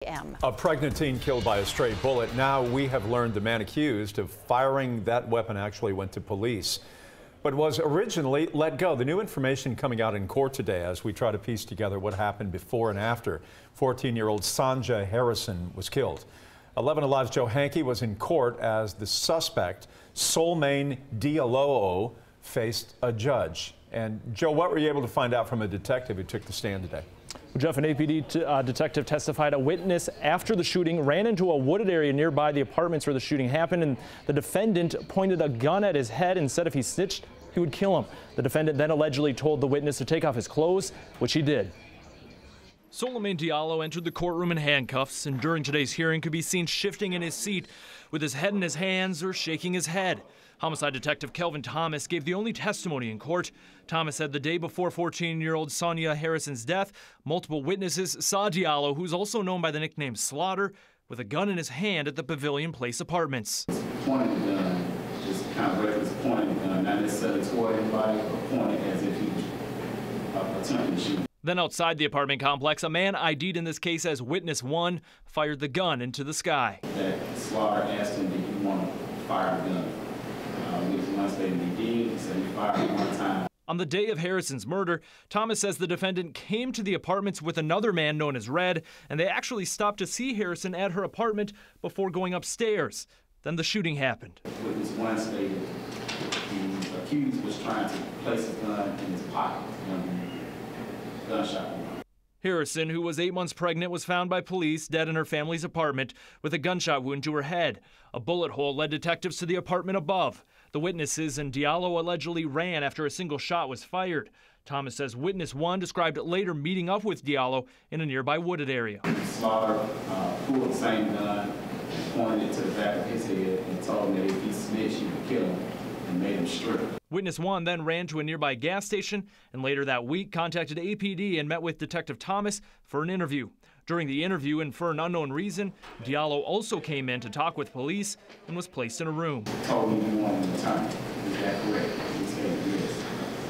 A pregnant teen killed by a stray bullet. Now we have learned the man accused of firing that weapon actually went to police, but was originally let go. The new information coming out in court today as we try to piece together what happened before and after 14-year-old Sonja Harrison was killed. 11 Alive's Joe Hankey was in court as the suspect, Souleymane Diallo, faced a judge. And Joe, what were you able to find out from a detective who took the stand today? Well, Jeff, an APD detective testified a witness after the shooting ran into a wooded area nearby the apartments where the shooting happened, and the defendant pointed a gun at his head and said if he snitched, he would kill him. The defendant then allegedly told the witness to take off his clothes, which he did. Souleymane Diallo entered the courtroom in handcuffs and during today's hearing could be seen shifting in his seat with his head in his hands or shaking his head. Homicide Detective Kelvin Thomas gave the only testimony in court. Thomas said the day before 14-year-old Sonja Harrison's death, multiple witnesses saw Diallo, who's also known by the nickname Slaughter, with a gun in his hand at the Pavilion Place apartments. Pointing the gun, just kind of reckless pointing the gun, not necessarily toward anybody, but pointing as if he was attempting to shoot. Then outside the apartment complex, a man ID'd in this case as Witness 1 fired the gun into the sky. That Slaughter asked him, did he want to fire the gun? Once they did, he said he fired one time. On the day of Harrison's murder, Thomas says the defendant came to the apartments with another man known as Red, and they actually stopped to see Harrison at her apartment before going upstairs. Then the shooting happened. Witness 1 stated the accused was trying to place a gun in his pocket when the gunshot went off. Harrison, who was 8 months pregnant, was found by police dead in her family's apartment with a gunshot wound to her head. A bullet hole led detectives to the apartment above. The witnesses and Diallo allegedly ran after a single shot was fired. Thomas says Witness 1 described later meeting up with Diallo in a nearby wooded area. Slaughter pulled the same gun, pointed it to the back of his head, and told him that if he snitched, he would kill him, and made him strip. Witness 1 then ran to a nearby gas station and later that week contacted APD and met with Detective Thomas for an interview. During the interview, and for an unknown reason, Diallo also came in to talk with police and was placed in a room. He told me he wanted an attorney. Is that correct? He said yes.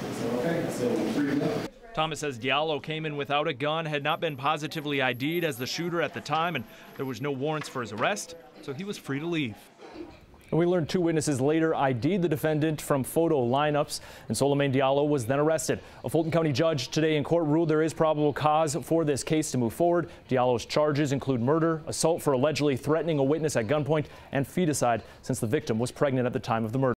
I said, okay. I said, well, free to go. Thomas says Diallo came in without a gun, had not been positively ID'd as the shooter at the time, and there was no warrants for his arrest, so he was free to leave. And we learned 2 witnesses later ID'd the defendant from photo lineups, and Souleymane Diallo was then arrested. A Fulton County judge today in court ruled there is probable cause for this case to move forward. Diallo's charges include murder, assault for allegedly threatening a witness at gunpoint, and feticide, since the victim was pregnant at the time of the murder.